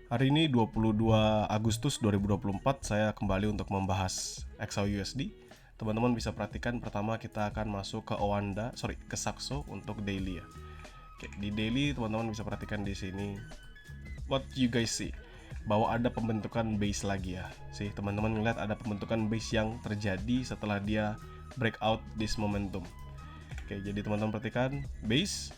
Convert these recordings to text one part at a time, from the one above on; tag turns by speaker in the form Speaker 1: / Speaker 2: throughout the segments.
Speaker 1: Hari ini 22 Agustus 2024 saya kembali untuk membahas XAUUSD. Teman-teman bisa perhatikan pertama kita akan masuk ke Saxo untuk daily ya. Oke, di daily teman-teman bisa perhatikan di sini what you guys see, bahwa ada pembentukan base lagi ya. Sih, teman-teman ngeliat ada pembentukan base yang terjadi setelah dia breakout this momentum. Oke, jadi teman-teman perhatikan base,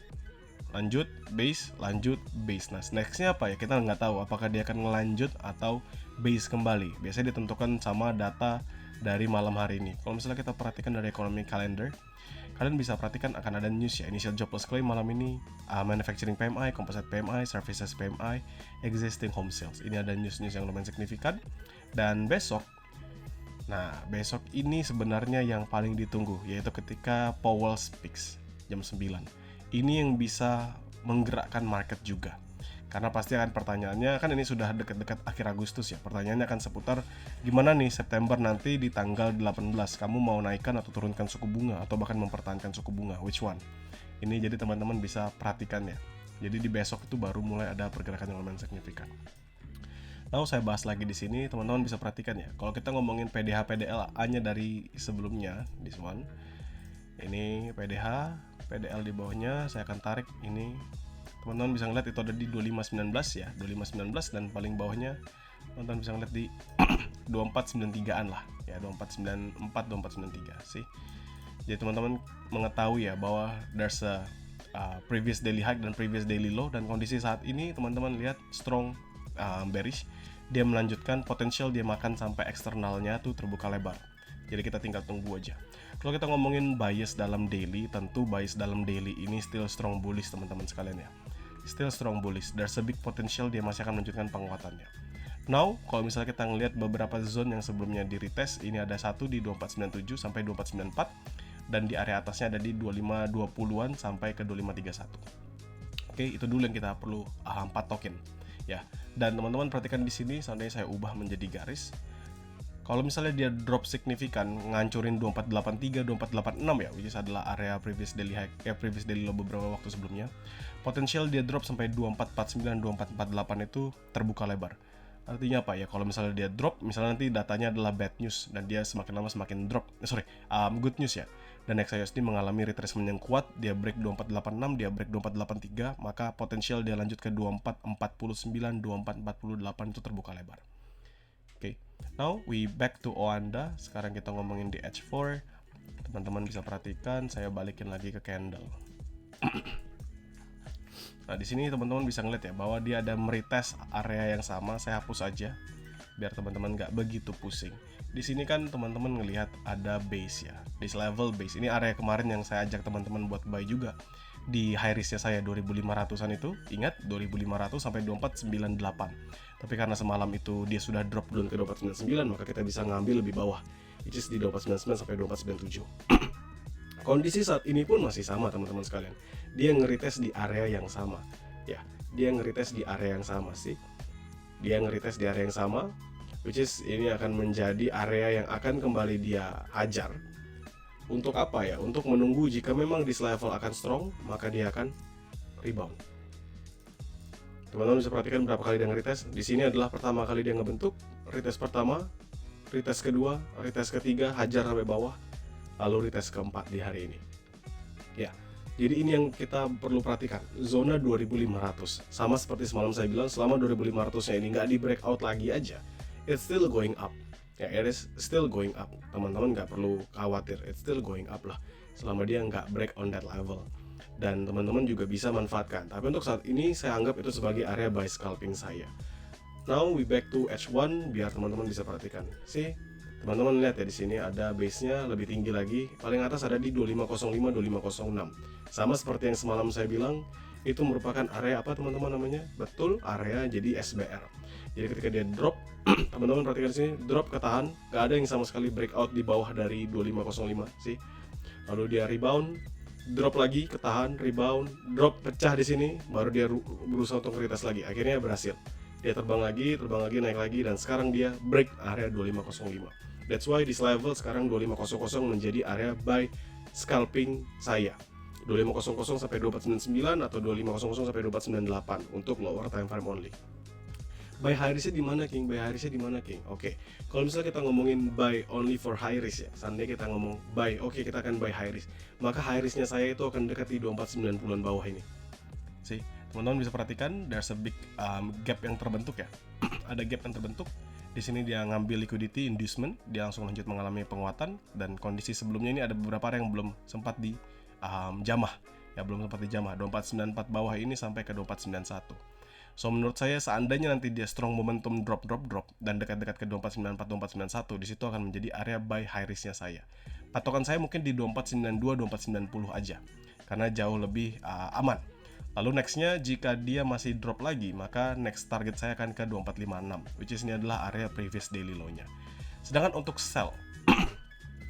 Speaker 1: lanjut base, lanjut base. Nah, nextnya apa ya, kita nggak tahu apakah dia akan ngelanjut atau base kembali. Biasanya ditentukan sama data dari malam hari ini. Kalau misalnya kita perhatikan dari economic calendar, kalian bisa perhatikan akan ada news ya, initial jobless claim malam ini, manufacturing PMI, composite PMI, services PMI, existing home sales. Ini ada news-news yang lumayan signifikan. Dan besok ini sebenarnya yang paling ditunggu, yaitu ketika Powell speaks jam 9. Ini yang bisa menggerakkan market juga. Karena pasti akan pertanyaannya, kan ini sudah dekat-dekat akhir Agustus ya. Pertanyaannya akan seputar gimana nih September nanti di tanggal 18, kamu mau naikkan atau turunkan suku bunga atau bahkan mempertahankan suku bunga, which one? Ini jadi teman-teman bisa perhatikan ya. Jadi di besok itu baru mulai ada pergerakan yang lumayan signifikan. Lalu saya bahas lagi di sini, teman-teman bisa perhatikan ya. Kalau kita ngomongin PDH PDL-nya dari sebelumnya, this one. Ini PDH, PDL di bawahnya saya akan tarik ini. Teman-teman bisa ngeliat itu ada di 2519 ya, 2519, dan paling bawahnya teman-teman bisa ngeliat di 2493-an lah ya, 2494, 2493 sih. Jadi teman-teman mengetahui ya bahwa there's a previous daily high dan previous daily low, dan kondisi saat ini teman-teman lihat strong bearish. Dia melanjutkan potensial, dia makan sampai eksternalnya tuh terbuka lebar. Jadi kita tinggal tunggu aja. Kalau kita ngomongin bias dalam daily, tentu bias dalam daily ini still strong bullish teman-teman sekalian ya. Still strong bullish. There's a big potential dia masih akan melanjutkan penguatannya. Now, kalau misalnya kita ngelihat beberapa zone yang sebelumnya di retest, ini ada satu di 2497 sampai 2494, dan di area atasnya ada di 2520-an sampai ke 2531. Oke, itu dulu yang kita perlu patokin ya. Dan teman-teman perhatikan di sini, seandainya saya ubah menjadi garis. Kalau misalnya dia drop signifikan, ngancurin 2483, 2486 ya, which is adalah area previous daily high, previous daily low beberapa waktu sebelumnya. Potensial dia drop sampai 2449, 2448 itu terbuka lebar. Artinya apa ya? Kalau misalnya dia drop, misalnya nanti datanya adalah bad news dan dia semakin lama semakin drop. Good news ya. Dan XAUUSD mengalami retracement yang kuat, dia break 2486, dia break 2483, maka potensial dia lanjut ke 2449, 2448 itu terbuka lebar. Oke, now we back to Oanda. Sekarang kita ngomongin di H4. Teman-teman bisa perhatikan, saya balikin lagi ke candle. Nah, di sini teman-teman bisa ngeliat ya bahwa dia ada meretest area yang sama. Saya hapus aja biar teman-teman nggak begitu pusing. Di sini kan teman-teman ngelihat ada base ya, this level base. Ini area kemarin yang saya ajak teman-teman buat buy juga. Di high risknya saya 2500-an itu, ingat 2500 sampai 2498. Tapi karena semalam itu dia sudah drop dulu ke 2499, maka kita bisa ngambil lebih bawah, which is di 2499 sampai 2497. Kondisi saat ini pun masih sama teman-teman sekalian. Dia ngeretest di area yang sama. Ya, dia ngeretest di area yang sama sih. Dia ngeretest di area yang sama, which is ini akan menjadi area yang akan kembali dia hajar. Untuk apa ya? Untuk menunggu jika memang this level akan strong, maka dia akan rebound. Teman-teman bisa perhatikan berapa kali dia nge-retest. Di sini adalah pertama kali dia ngebentuk, retest pertama, retest kedua, retest ketiga, hajar sampai bawah, lalu retest keempat di hari ini. Ya, jadi ini yang kita perlu perhatikan. Zona 2500. Sama seperti semalam saya bilang, selama 2500-nya ini nggak di breakout lagi aja, it's still going up. Ya, it is still going up. Teman-teman nggak perlu khawatir, it's still going up lah selama dia nggak break on that level. Dan teman-teman juga bisa manfaatkan. Tapi untuk saat ini saya anggap itu sebagai area buy scalping saya. Now we back to H1 biar teman-teman bisa perhatikan. See, teman-teman lihat ya, di sini ada base-nya lebih tinggi lagi. Paling atas ada di 2505, 2506. Sama seperti yang semalam saya bilang, itu merupakan area apa teman-teman namanya? Betul, area jadi SBR. Jadi ketika dia drop, teman-teman perhatikan sini, drop ketahan, gak ada yang sama sekali breakout di bawah dari 2505 sih. Lalu dia rebound, drop lagi, ketahan, rebound, drop, pecah di sini, baru dia berusaha untuk retest lagi. Akhirnya berhasil. Dia terbang lagi, naik lagi, dan sekarang dia break area 2505. That's why this level sekarang 2500 menjadi area buy scalping saya. 2500 sampai 2499 atau 2500 sampai 2498 untuk lower time frame only. Buy high risknya di mana, King? Buy high risknya di mana, King? Oke. Kalau misalnya kita ngomongin buy only for high risk ya. Seandainya kita ngomong buy, oke, kita akan buy high risk. Maka high risknya saya itu akan dekat di 2490-an bawah ini. See, teman-teman bisa perhatikan there's a big gap yang terbentuk ya. Ada gap yang terbentuk. Di sini dia ngambil liquidity inducement, dia langsung lanjut mengalami penguatan, dan kondisi sebelumnya ini ada beberapa area yang belum sempat di jamah. Ya, belum sempat dijamah. 2494 bawah ini sampai ke 2491. So menurut saya seandainya nanti dia strong momentum drop dan dekat-dekat ke 2494 2491, di situ akan menjadi area buy high risknya saya. Patokan saya mungkin di 2492 2490 aja. Karena jauh lebih aman. Lalu nextnya jika dia masih drop lagi, maka next target saya akan ke 2456, which is ini adalah area previous daily low-nya. Sedangkan untuk sell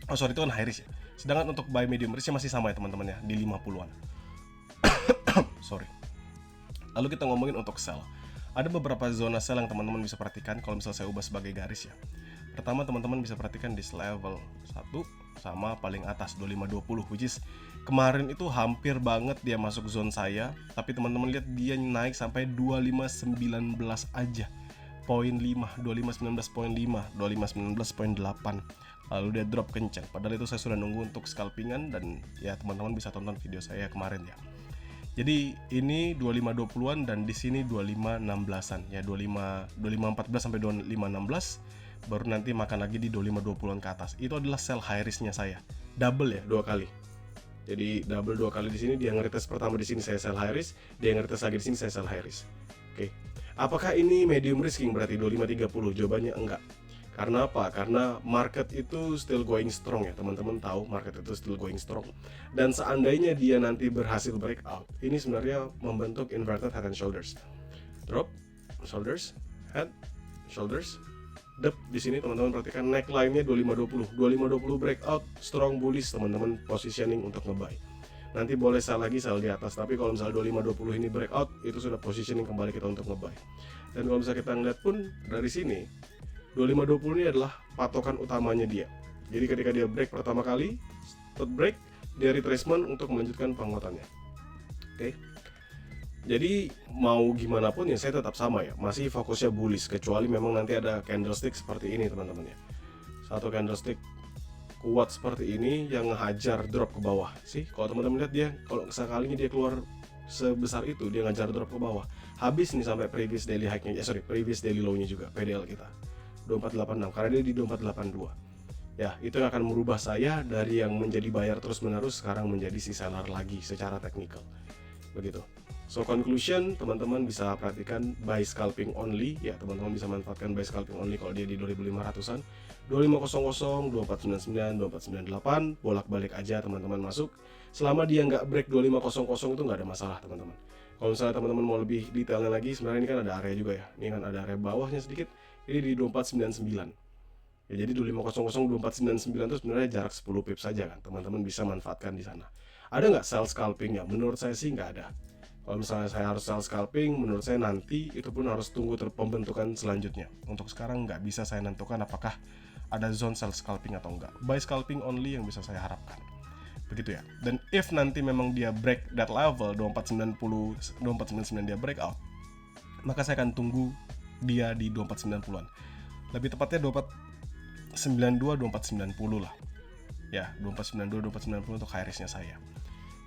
Speaker 1: itu kan high risk ya. Sedangkan untuk buy medium risknya masih sama ya teman-teman ya, di 50-an. Sorry. Lalu kita ngomongin untuk sell. Ada beberapa zona sell yang teman-teman bisa perhatikan kalau misalnya saya ubah sebagai garis ya. Pertama, teman-teman bisa perhatikan di level 1 sama paling atas 2520, which is kemarin itu hampir banget dia masuk zone saya, tapi teman-teman lihat dia naik sampai 2519 aja. Poin 5, 2519.5, 2519.8. Lalu dia drop kencang. Padahal itu saya sudah nunggu untuk scalpingan, dan ya teman-teman bisa tonton video saya kemarin ya. Jadi ini 2520-an dan di sini 2516-an ya, 2514 sampai 2516, baru nanti makan lagi di 2520-an ke atas. Itu adalah sell high risk-nya saya. Double ya, 2 kali. Jadi double 2 kali di sini, dia ngeretes pertama di sini saya sell high risk, dia ngeretes lagi di sini saya sell high risk. Oke. Apakah ini medium risking berarti 2530? Jawabannya enggak. Karena apa? Karena market itu still going strong ya, teman-teman tahu market itu still going strong. Dan seandainya dia nanti berhasil breakout, ini sebenarnya membentuk inverted head and shoulders. Drop, shoulders, head, shoulders, dep. Di sini teman-teman perhatikan neckline-nya 2520. 2520 breakout, strong bullish teman-teman, positioning untuk nge-buy. Nanti boleh sell lagi, sell di atas. Tapi kalau misalnya 2520 ini breakout, itu sudah positioning kembali kita untuk nge-buy. Dan kalau misalnya kita ngeliat pun dari sini, 2520 ini adalah patokan utamanya dia. Jadi ketika dia break pertama kali, third break, dia retracement untuk melanjutkan penguatannya. Oke. Jadi mau gimana pun ya saya tetap sama ya, masih fokusnya bullish, kecuali memang nanti ada candlestick seperti ini teman-teman ya. Satu candlestick kuat seperti ini yang ngehajar drop ke bawah. Sih, kalau teman-teman lihat dia, kalau sekalinya dia keluar sebesar itu, dia ngajar drop ke bawah. Habis nih sampai previous daily high-nya, previous daily low-nya juga, PDL kita. 2486, karena dia di 2482. Ya, itu yang akan merubah saya dari yang menjadi buyer terus-menerus sekarang menjadi si seller lagi secara teknikal. Begitu. So conclusion, teman-teman bisa perhatikan buy scalping only ya, teman-teman bisa manfaatkan buy scalping only kalau dia di 2500-an. 2500, 2499, 2498, bolak-balik aja teman-teman masuk. Selama dia nggak break 2500 itu nggak ada masalah teman-teman. Kalau misalnya teman-teman mau lebih detailnya lagi, sebenarnya ini kan ada area juga ya. Ini kan ada area bawahnya sedikit. Ini di 2499. Ya, jadi 2500 2499 itu sebenarnya jarak 10 pips saja kan. Teman-teman bisa manfaatkan di sana. Ada nggak sell scalping ya? Menurut saya sih nggak ada. Kalau misalnya saya harus sell scalping, menurut saya nanti itu pun harus tunggu pembentukan selanjutnya. Untuk sekarang nggak bisa saya nentukan apakah ada zone sell scalping atau enggak. Buy scalping only yang bisa saya harapkan. Begitu ya. Dan if nanti memang dia break that level 2490, 2499 dia breakout, maka saya akan tunggu dia di 2490-an. Lebih tepatnya 2492 2490 lah. Ya, 2492 2490 untuk high risk-nya saya.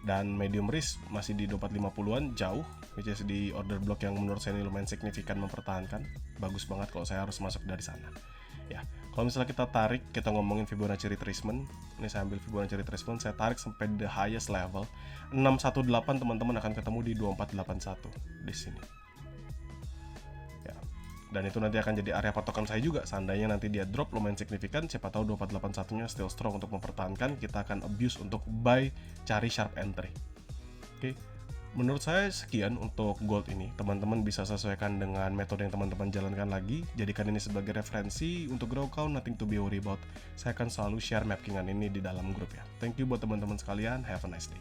Speaker 1: Dan medium risk masih di 2450-an, jauh, which is di order block yang menurut saya ini lumayan signifikan mempertahankan. Bagus banget kalau saya harus masuk dari sana. Ya, kalau misalnya kita tarik, kita ngomongin Fibonacci retracement. Ini saya ambil Fibonacci retracement, saya tarik sampai the highest level 618, teman-teman akan ketemu di 2481 di sini. Ya. Dan itu nanti akan jadi area patokan saya juga. Seandainya nanti dia drop lumayan signifikan, siapa tahu 2481-nya still strong untuk mempertahankan, kita akan abuse untuk buy, cari sharp entry. Oke. Menurut saya sekian untuk gold ini. Teman-teman bisa sesuaikan dengan metode yang teman-teman jalankan lagi. Jadikan ini sebagai referensi untuk grow count, nothing to be worry about. Saya akan selalu share mapkingan ini di dalam grup ya. Thank you buat teman-teman sekalian. Have a nice day.